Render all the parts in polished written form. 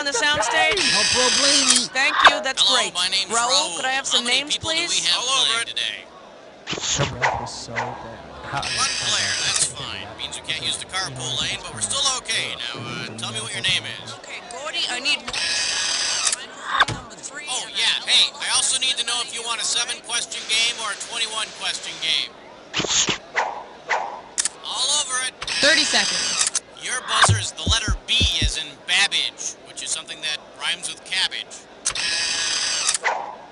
on the soundstage? No problemi. Thank you, that's Hello, great. my name's Raoul, could I have some How many names, people do please? we have All over playing it. today? The ref was so bad. One player, that's Fine. Means we can't use the carpool lane, but we're still okay. Now, tell me what your name is. Okay, Gordy, I need microphone number 3. Oh, yeah. Hey, I also need to know if you want a 7-question game or a 21-question game. All over it. 30 seconds. Your buzzer is the letter B as in Babbage, which is something that rhymes with cabbage.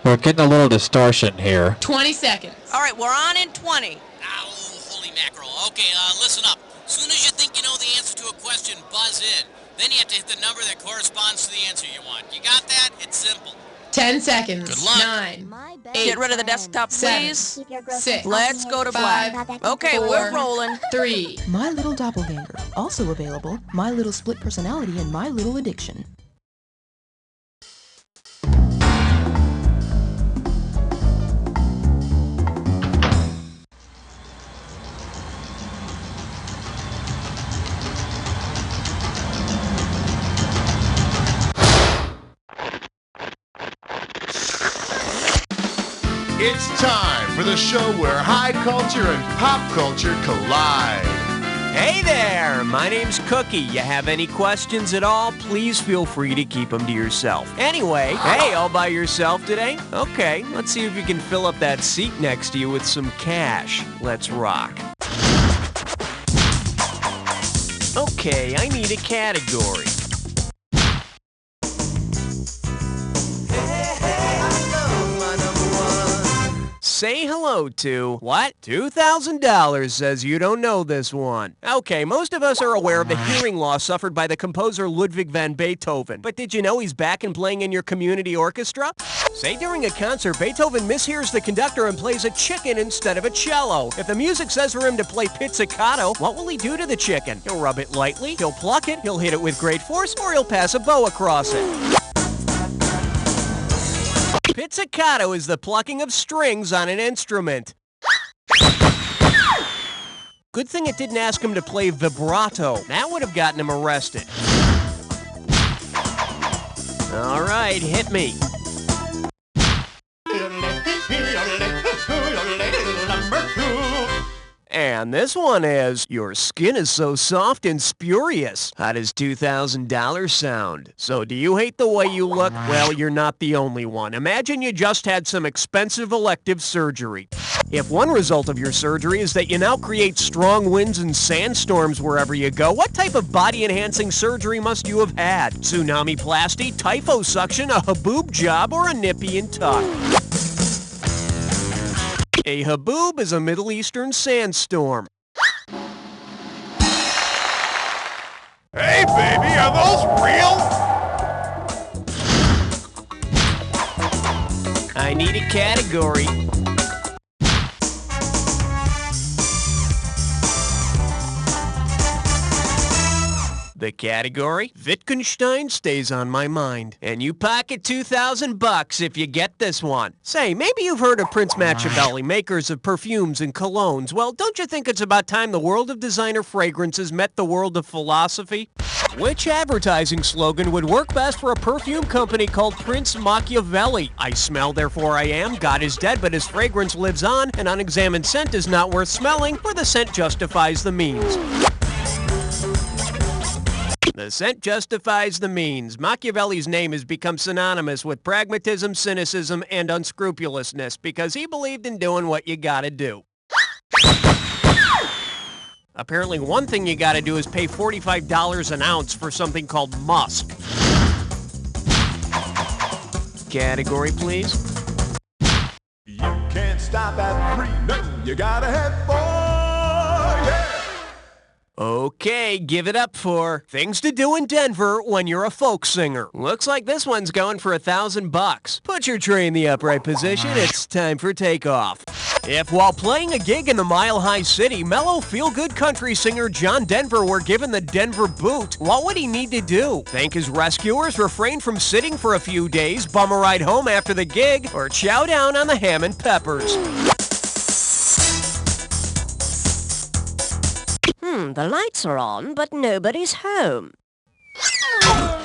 We're getting a little distortion here. 20 seconds. All right, we're on in 20. Ow, holy mackerel. Okay, listen up. As soon as you think you know the answer to a question, buzz in. Then you have to hit the number that corresponds to the answer you want. You got that? It's simple. 10 seconds. Good luck. 9. Get rid of the desktop, please. 6. Let's go to black. Okay, we're rolling. 3. My Little Doppelganger. Also available, My Little Split Personality and My Little Addiction. It's time for the show where high culture and pop culture collide. Hey there, my name's Cookie. You have any questions at all, please feel free to keep them to yourself. Anyway, hey, all by yourself today? Okay, let's see if you can fill up that seat next to you with some cash. Let's rock. Okay, I need a category. Say hello to, what? $2,000 says you don't know this one. Okay, most of us are aware of the hearing loss suffered by the composer Ludwig van Beethoven. But did you know he's back and playing in your community orchestra? Say during a concert, Beethoven mishears the conductor and plays a chicken instead of a cello. If the music says for him to play pizzicato, what will he do to the chicken? He'll rub it lightly, he'll pluck it, he'll hit it with great force, or he'll pass a bow across it. Pizzicato is the plucking of strings on an instrument. Good thing it didn't ask him to play vibrato. That would have gotten him arrested. All right, hit me. And this one is, your skin is so soft and spurious. How does $2,000 sound? So do you hate the way you look? Well, you're not the only one. Imagine you just had some expensive elective surgery. If one result of your surgery is that you now create strong winds and sandstorms wherever you go, what type of body-enhancing surgery must you have had? Tsunami-plasty, typhosuction, a haboob job, or a nippy and tuck? A haboob is a Middle Eastern sandstorm. Hey, baby, are those real? I need a category. The category? Wittgenstein stays on my mind. And you pocket $2,000 if you get this one. Say, maybe you've heard of Prince Machiavelli, makers of perfumes and colognes. Well, don't you think it's about time the world of designer fragrances met the world of philosophy? Which advertising slogan would work best for a perfume company called Prince Machiavelli? I smell, therefore I am. God is dead, but his fragrance lives on. An unexamined scent is not worth smelling, or the scent justifies the means. The scent justifies the means. Machiavelli's name has become synonymous with pragmatism, cynicism, and unscrupulousness because he believed in doing what you gotta do. Apparently, one thing you gotta do is pay $45 an ounce for something called musk. Category, please. You can't stop at 3, no, you gotta have 4, yeah! Okay, give it up for things to do in Denver when you're a folk singer. Looks like this one's going for $1,000. Put your tray in the upright position. It's time for takeoff. If while playing a gig in the Mile High City, mellow feel-good country singer John Denver were given the Denver boot, what would he need to do? Thank his rescuers, refrain from sitting for a few days, bum a ride home after the gig, or chow down on the ham and peppers? The lights are on, but nobody's home.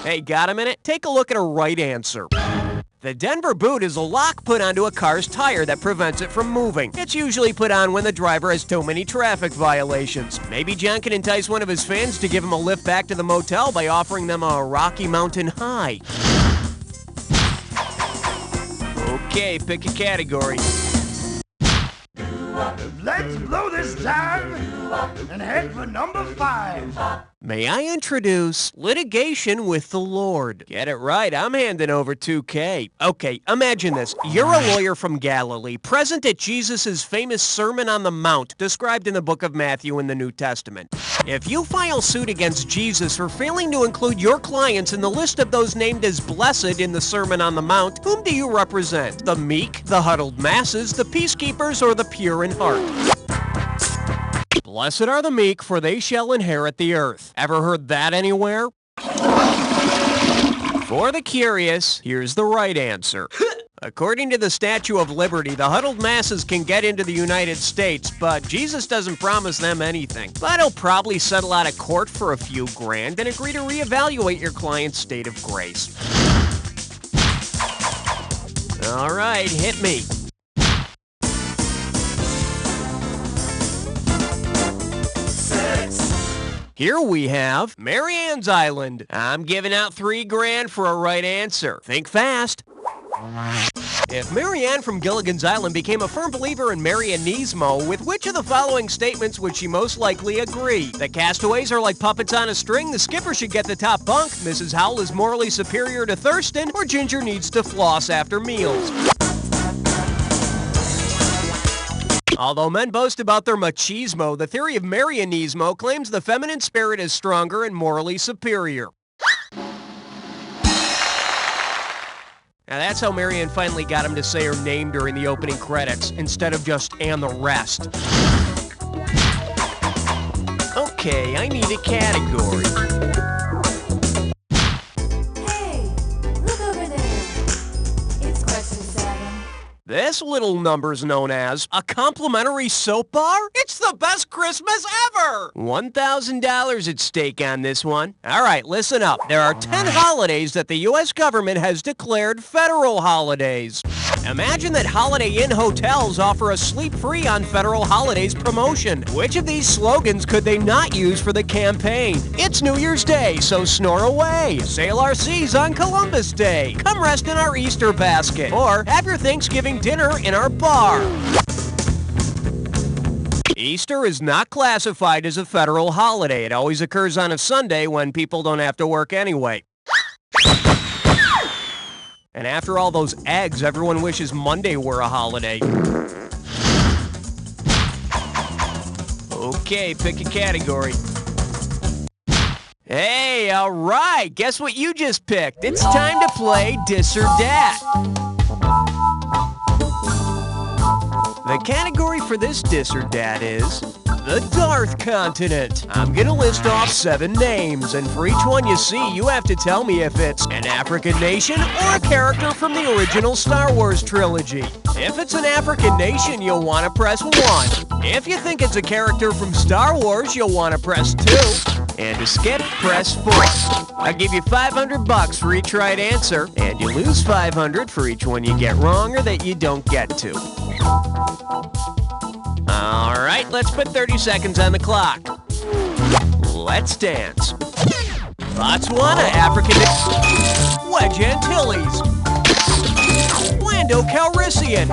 Hey, got a minute? Take a look at a right answer. The Denver boot is a lock put onto a car's tire that prevents it from moving. It's usually put on when the driver has too many traffic violations. Maybe John can entice one of his fans to give him a lift back to the motel by offering them a Rocky Mountain High. Okay, pick a category. Let's blow this time and head for number 5. May I introduce Litigation with the Lord? Get it right, I'm handing over $2K. Okay, imagine this. You're a lawyer from Galilee, present at Jesus' famous Sermon on the Mount, described in the book of Matthew in the New Testament. If you file suit against Jesus for failing to include your clients in the list of those named as blessed in the Sermon on the Mount, whom do you represent? The meek, the huddled masses, the peacekeepers, or the pure in heart? Blessed are the meek, for they shall inherit the earth. Ever heard that anywhere? For the curious, here's the right answer. According to the Statue of Liberty, the huddled masses can get into the United States, but Jesus doesn't promise them anything. But he'll probably settle out of court for a few grand and agree to reevaluate your client's state of grace. All right, hit me. Here we have Mary Ann's Island. I'm giving out $3 grand for a right answer. Think fast. If Mary Ann from Gilligan's Island became a firm believer in Marianismo, with which of the following statements would she most likely agree? The castaways are like puppets on a string, the skipper should get the top bunk, Mrs. Howell is morally superior to Thurston, or Ginger needs to floss after meals. Although men boast about their machismo, the theory of Marianismo claims the feminine spirit is stronger and morally superior. Now that's how Mary Ann finally got him to say her name during the opening credits, instead of just "and the rest." Okay, I need a category. Hey, look over there. It's question 7. This little number's known as a complimentary soap bar? It's the best Christmas ever! $1,000 at stake on this one. All right, listen up. There are 10 holidays that the U.S. government has declared federal holidays. Imagine that Holiday Inn hotels offer a sleep-free on federal holidays promotion. Which of these slogans could they not use for the campaign? It's New Year's Day, so snore away. Sail our seas on Columbus Day. Come rest in our Easter basket. Or have your Thanksgiving dinner in our bar. Easter is not classified as a federal holiday. It always occurs on a Sunday when people don't have to work anyway. And after all those eggs, everyone wishes Monday were a holiday. Okay, pick a category. Hey, all right. Guess what you just picked? It's time to play Dis or Dat. The category for this Dis or Dat is the Darth Continent. I'm gonna list off 7 names, and for each one you see, you have to tell me if it's an African nation or a character from the original Star Wars trilogy. If it's an African nation, you'll want to press 1. If you think it's a character from Star Wars, you'll want to press 2. And to skip, press 4. I'll give you $500 for each right answer, and you lose $500 for each one you get wrong or that you don't get to. All right, let's put 30 seconds on the clock. Let's dance. Botswana, African... Wedge Antilles. Lando Calrissian.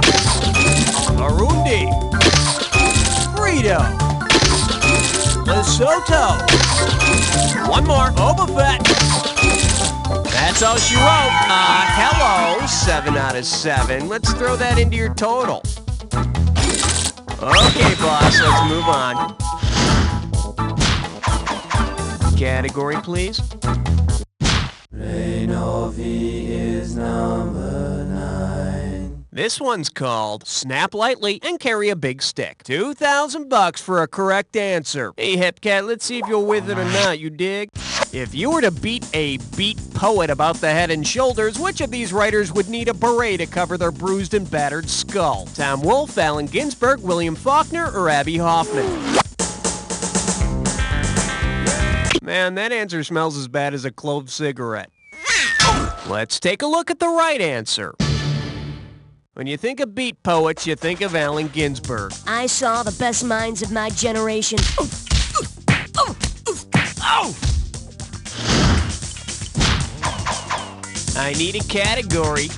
Burundi. Rito. Lesotho. One more. Boba Fett. That's all she wrote. Hello. 7 out of 7. Let's throw that into your total. Okay, boss, let's move on. Category, please. Reinovi is number 9. This one's called Snap Lightly and Carry a Big Stick. $2,000 for a correct answer. Hey, Hepcat, let's see if you're with it or not, you dig? If you were to beat a beat poet about the head and shoulders, which of these writers would need a beret to cover their bruised and battered skull? Tom Wolfe, Allen Ginsberg, William Faulkner, or Abby Hoffman? Man, that answer smells as bad as a clove cigarette. Let's take a look at the right answer. When you think of beat poets, you think of Allen Ginsberg. I saw the best minds of my generation. I need a category.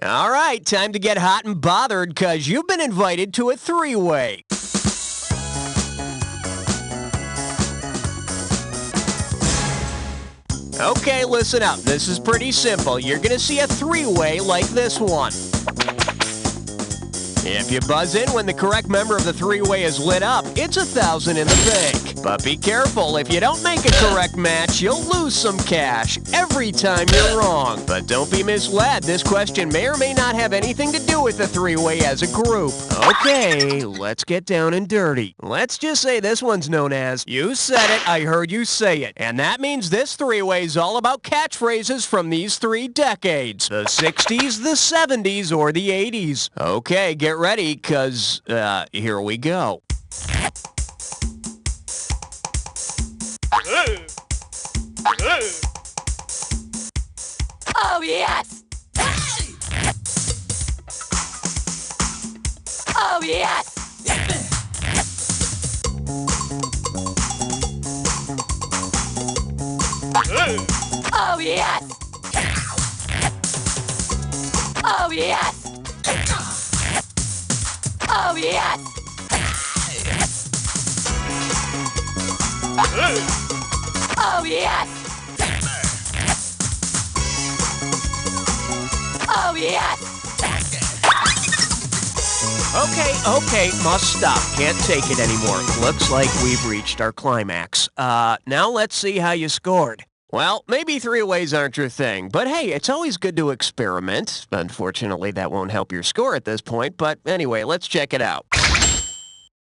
All right, time to get hot and bothered because you've been invited to a three-way. Okay, listen up. This is pretty simple. You're going to see a three-way like this one. If you buzz in when the correct member of the three-way is lit up, it's $1,000 in the bank. But be careful, if you don't make a correct match, you'll lose some cash every time you're wrong. But don't be misled, this question may or may not have anything to do with the three-way as a group. Okay, let's get down and dirty. Let's just say this one's known as, "You said it, I heard you say it." And that means this three-way is all about catchphrases from these 3 decades. The 60s, the 70s, or the 80s. Okay, get ready, cause, here we go. Oh, yes! Oh, yes! Oh, yes! Oh, yes! Oh, yes! Oh, yes! Oh, yes! Okay, must stop. Can't take it anymore. Looks like we've reached our climax. Now let's see how you scored. Well, maybe three-ways aren't your thing, but hey, it's always good to experiment. Unfortunately, that won't help your score at this point, but anyway, let's check it out.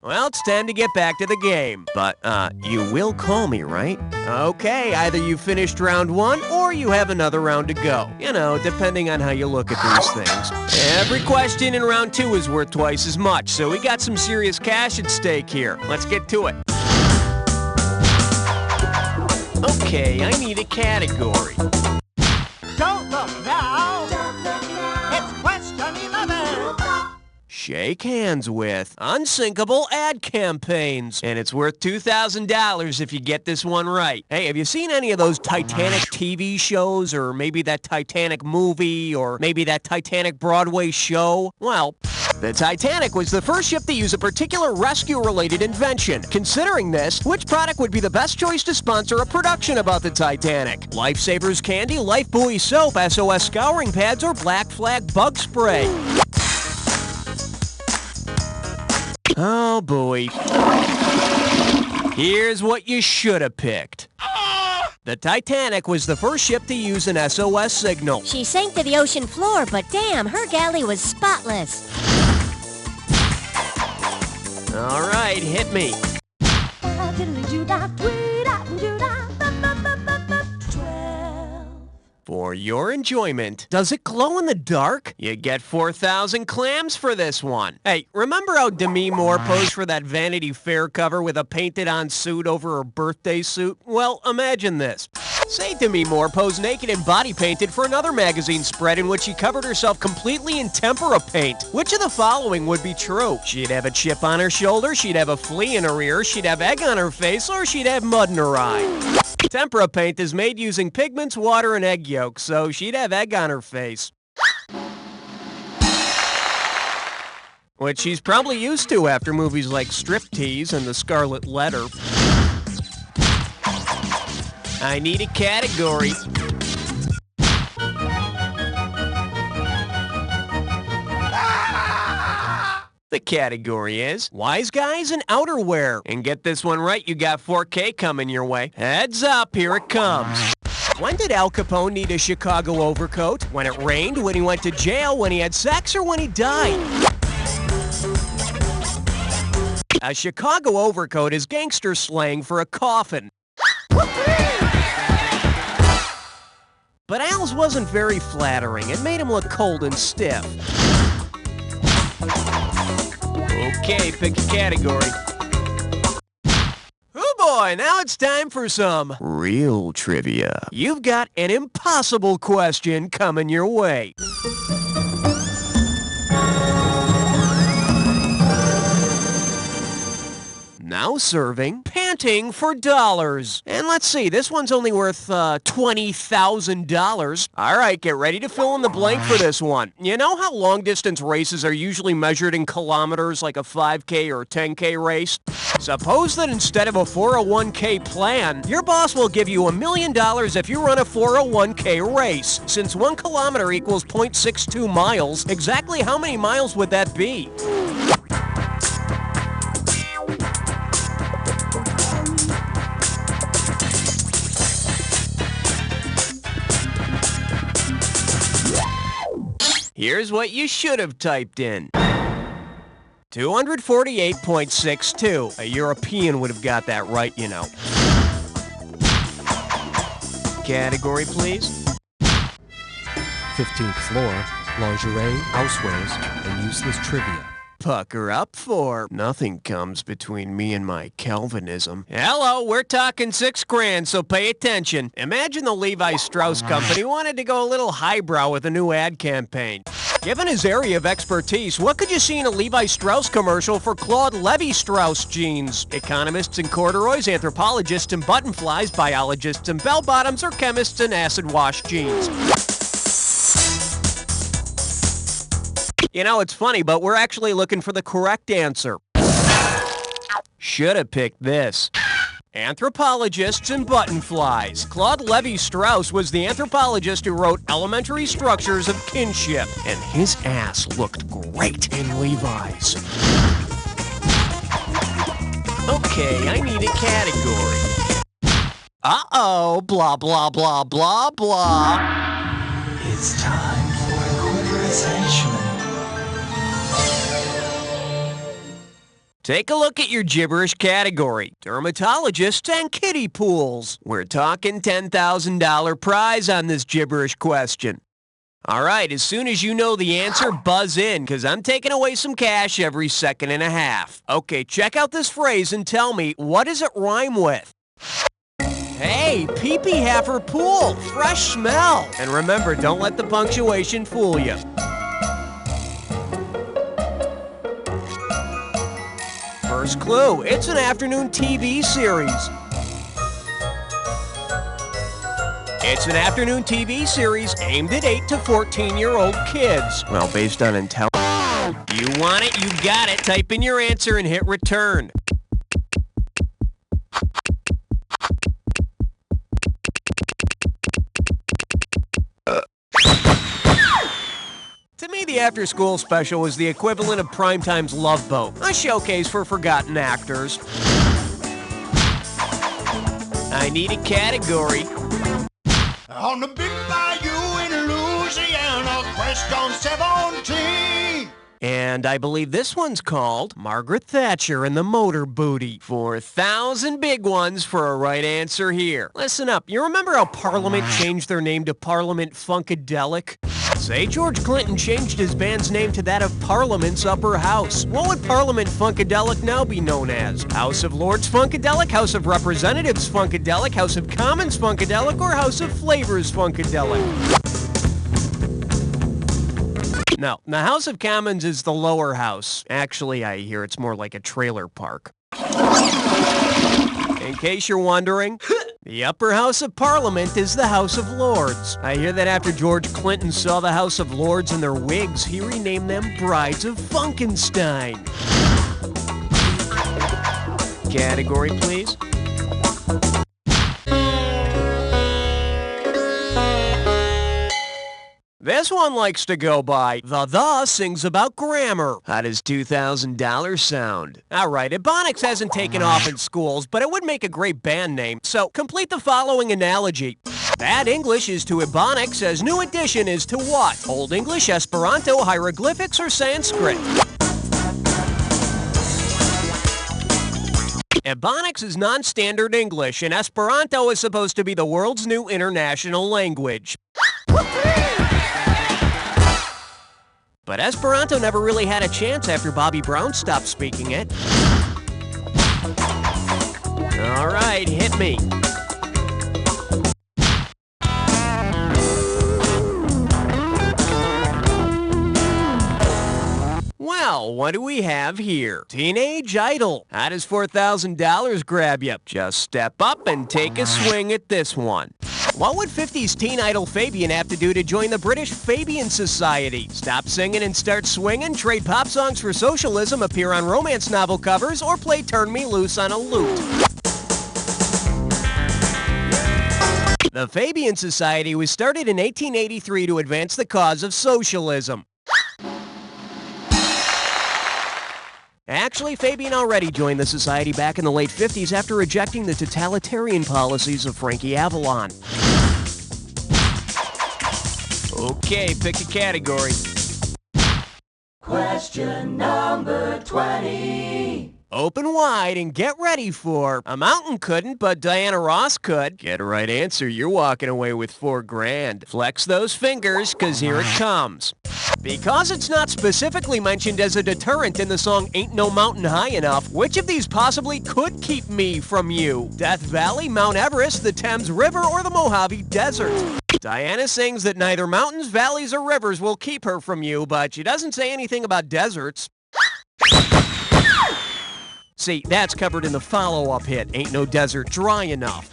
Well, it's time to get back to the game. But, you will call me, right? Okay, either you finished round 1 or you have another round to go. You know, depending on how you look at these things. Every question in round 2 is worth twice as much, so we got some serious cash at stake here. Let's get to it. Okay, I need a category. Don't look now. It's question 11. Shake hands with unsinkable ad campaigns. And it's worth $2,000 if you get this one right. Hey, have you seen any of those Titanic TV shows, or maybe that Titanic movie, or maybe that Titanic Broadway show? Well, the Titanic was the first ship to use a particular rescue-related invention. Considering this, which product would be the best choice to sponsor a production about the Titanic? Lifesavers candy, Life Buoy soap, SOS scouring pads, or Black Flag bug spray? Oh boy. Here's what you should have picked. The Titanic was the first ship to use an SOS signal. She sank to the ocean floor, but damn, her galley was spotless. All right, hit me. For your enjoyment, does it glow in the dark? You get 4,000 clams for this one. Hey, remember how Demi Moore posed for that Vanity Fair cover with a painted-on suit over her birthday suit? Well, imagine this. Say Demi Moore posed naked and body-painted for another magazine spread in which she covered herself completely in tempera paint. Which of the following would be true? She'd have a chip on her shoulder, she'd have a flea in her ear, she'd have egg on her face, or she'd have mud in her eye. Tempera paint is made using pigments, water, and egg yolks, so she'd have egg on her face. Which she's probably used to after movies like Striptease and The Scarlet Letter. I need a category. The category is Wise Guys in Outerwear. And get this one right, you got 4K coming your way. Heads up, here it comes. When did Al Capone need a Chicago overcoat? When it rained, when he went to jail, when he had sex, or when he died? A Chicago overcoat is gangster slang for a coffin. But Al's wasn't very flattering. It made him look cold and stiff. Okay, pick a category. Oh boy, now it's time for some real trivia. You've got an impossible question coming your way. Now serving, panting for dollars. And let's see, this one's only worth $20,000. All right, get ready to fill in the blank for this one. You know how long-distance races are usually measured in kilometers, like a 5K or 10K race? Suppose that instead of a 401k plan, your boss will give you $1 million if you run a 401k race. Since 1 kilometer equals 0.62 miles, exactly how many miles would that be? Here's what you should have typed in. 248.62. A European would have got that right, you know. Category, please. 15th floor, lingerie, housewares, and useless trivia. Pucker up for nothing comes between me and my Calvinism. Hello, we're talking $6,000, so pay attention. Imagine the Levi Strauss Company wanted to go a little highbrow with a new ad campaign. Given his area of expertise, what could you see in a Levi Strauss commercial for Claude Levi-Strauss jeans? Economists in corduroys, anthropologists in buttonflies, biologists in bell-bottoms, or chemists in acid-wash jeans? You know, it's funny, but we're actually looking for the correct answer. Should have picked this. Anthropologists and buttonflies. Claude Levi-Strauss was the anthropologist who wrote Elementary Structures of Kinship, and his ass looked great in Levi's. Okay, I need a category. Uh-oh, blah, blah, blah, blah, blah. It's time for a quick attention. Take a look at your gibberish category. Dermatologists and kiddie pools. We're talking $10,000 prize on this gibberish question. All right, as soon as you know the answer, buzz in, because I'm taking away some cash every second and a half. Okay, check out this phrase and tell me, what does it rhyme with? Hey, pee-pee heifer pool, fresh smell. And remember, don't let the punctuation fool you. First clue, it's an afternoon TV series. It's an afternoon TV series aimed at 8 to 14-year-old kids. Well, based on intelligence. You want it, you got it. Type in your answer and hit return. To me, the after-school special was the equivalent of Primetime's Love Boat, a showcase for forgotten actors. I need a category. On the big bayou in Louisiana, question 17. And I believe this one's called Margaret Thatcher and the Motor Booty. 4,000 big ones for a right answer here. Listen up, you remember how Parliament changed their name to Parliament Funkadelic? Say George Clinton changed his band's name to that of Parliament's Upper House. What would Parliament Funkadelic now be known as? House of Lords Funkadelic, House of Representatives Funkadelic, House of Commons Funkadelic, or House of Flavors Funkadelic? No, the House of Commons is the lower house. Actually, I hear it's more like a trailer park. In case you're wondering, the upper house of Parliament is the House of Lords. I hear that after George Clinton saw the House of Lords and their wigs, he renamed them Brides of Funkenstein. Category, please. This one likes to go by the sings about grammar. How does $2,000 sound? All right, Ebonics hasn't taken off in schools, but it would make a great band name. So complete the following analogy. Bad English is to Ebonics as New Edition is to what? Old English, Esperanto, hieroglyphics, or Sanskrit? Ebonics is non-standard English, and Esperanto is supposed to be the world's new international language. But Esperanto never really had a chance after Bobby Brown stopped speaking it. All right, hit me. Well, what do we have here? Teenage Idol. How does $4,000 grab you? Just step up and take a swing at this one. What would 50s teen idol Fabian have to do to join the British Fabian Society? Stop singing and start swinging, trade pop songs for socialism, appear on romance novel covers, or play Turn Me Loose on a lute? The Fabian Society was started in 1883 to advance the cause of socialism. Actually, Fabian already joined the society back in the late 50s after rejecting the totalitarian policies of Frankie Avalon. Okay, pick a category. Question number 20. Open wide and get ready for A Mountain Couldn't, but Diana Ross could. Get a right answer, you're walking away with $4,000. Flex those fingers, cause here it comes. Because it's not specifically mentioned as a deterrent in the song Ain't No Mountain High Enough, which of these possibly could keep me from you? Death Valley, Mount Everest, the Thames River, or the Mojave Desert? Diana sings that neither mountains, valleys, or rivers will keep her from you, but she doesn't say anything about deserts. See, that's covered in the follow-up hit, Ain't No Desert Dry Enough.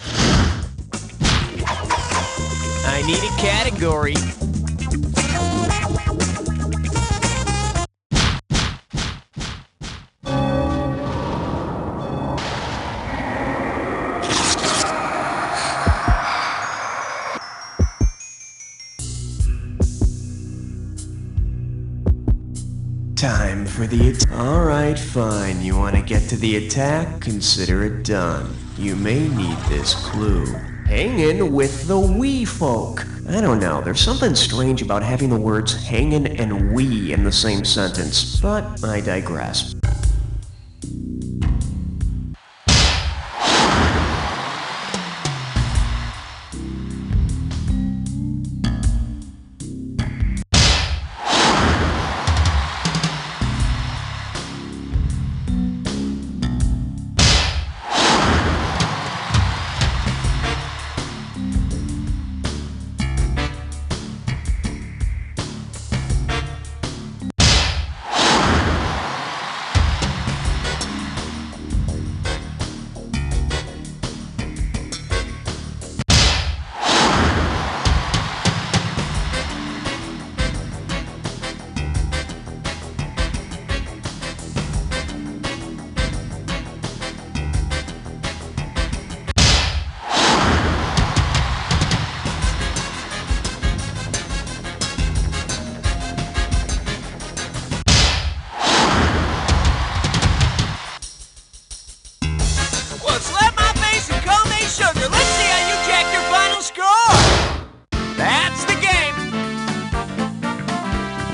I need a category. Time for the All right, fine. You want to get to the attack? Consider it done. You may need this clue. Hangin' with the wee folk. I don't know, there's something strange about having the words hangin' and wee in the same sentence, but I digress.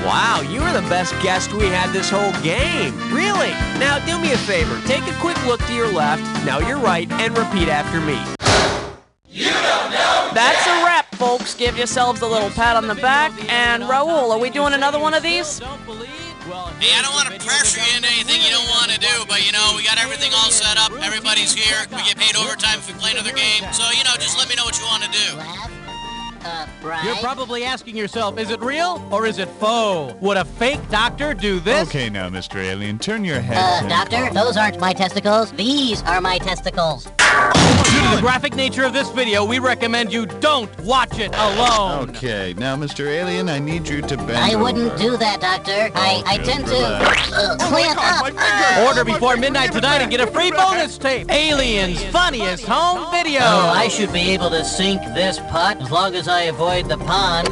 Wow, you were the best guest we had this whole game. Really? Now do me a favor. Take a quick look to your left, now your right, and repeat after me. You don't know. That's a wrap, folks. Give yourselves a little pat on the back. And Raul, are we doing another one of these? Hey, I don't want to pressure you into anything you don't want to do, but you know, we got everything all set up. Everybody's here. We get paid overtime if we play another game. So, you know, just let me know what you want to do. You're probably asking yourself, is it real or is it faux? Would a fake doctor do this? Okay now, Mr. Alien, turn your head. Doctor, those aren't my testicles. These are my testicles. Due to the graphic nature of this video, we recommend you don't watch it alone. Okay, now, Mr. Alien, I need you to bend I over. wouldn't do that, Doctor. I tend to clamp up. Order before midnight tonight and get a free bonus tape. Alien's funniest home video. Oh, I should be able to sink this putt as long as I avoid the pond.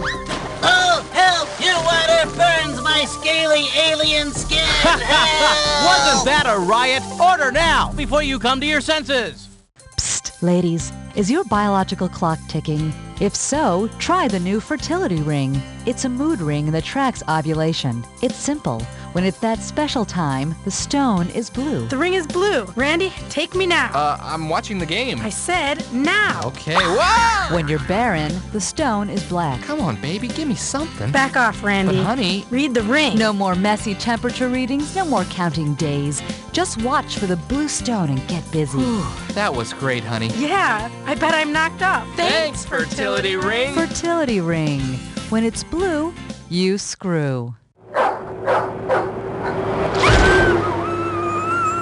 Oh, help! Your water burns my scaly alien skin! Wasn't that a riot? Order now before you come to your senses. Psst, ladies, is your biological clock ticking? If so, try the new fertility ring. It's a mood ring that tracks ovulation. It's simple. When it's that special time, the stone is blue. The ring is blue. Randy, take me now. I'm watching the game. I said now. Okay, whoa! When you're barren, the stone is black. Come on, baby, give me something. Back off, Randy. But honey... Read the ring. No more messy temperature readings, no more counting days. Just watch for the blue stone and get busy. That was great, honey. Yeah, I bet I'm knocked up. Thanks, Fertility Ring. Fertility Ring. When it's blue, you screw.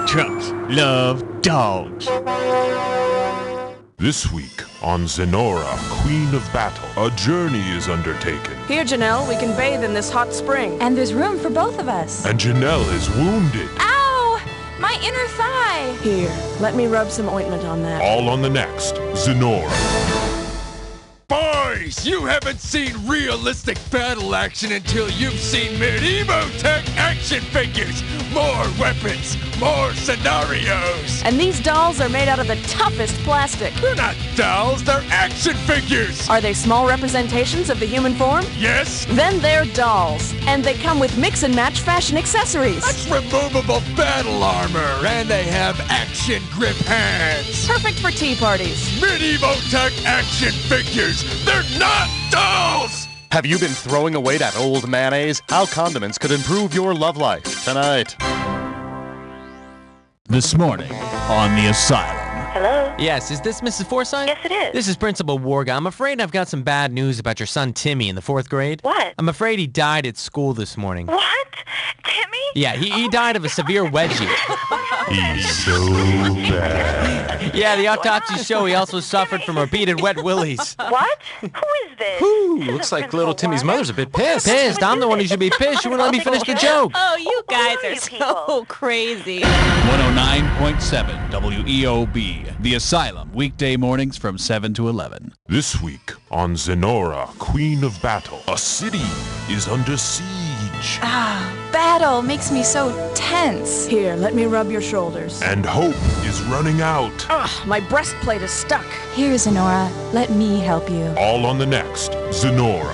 Trucks love dogs. This week on Zenora, Queen of Battle, a journey is undertaken. Here, Janelle, we can bathe in this hot spring. And there's room for both of us. And Janelle is wounded. Ow! My inner thigh! Here, let me rub some ointment on that. All on the next Zenora. Boys, you haven't seen realistic battle action until you've seen medieval tech action figures. More weapons, more scenarios. And these dolls are made out of the toughest plastic. They're not dolls, they're action figures. Are they small representations of the human form? Yes. Then they're dolls. And they come with mix and match fashion accessories. That's removable battle armor, and they have action grip hands. Perfect for tea parties. Medieval tech action figures. They're not dolls! Have you been throwing away that old mayonnaise? How condiments could improve your love life tonight. This morning on The Asylum. Hello? Yes, is this Mrs. Forsythe? Yes, it is. This is Principal Warga. I'm afraid I've got some bad news about your son Timmy in the 4th grade. What? I'm afraid he died at school this morning. What? Timmy? Yeah, he died of a severe wedgie. He's so bad. Yeah, the autopsy show he also suffered from repeated wet willies. What? Who is this? Ooh, looks like little Timmy's mother's a bit pissed. Pissed? I'm the one who should be pissed. You wouldn't let me finish the joke. Oh, you guys are so crazy. 109.7 WEOB. The Asylum. Weekday mornings from 7 to 11. This week on Zenora, Queen of Battle, a city is under siege. Battle makes me so tense. Here, let me rub your shoulders. And hope is running out. Ugh, my breastplate is stuck. Here, Zenora, let me help you. All on the next Zenora.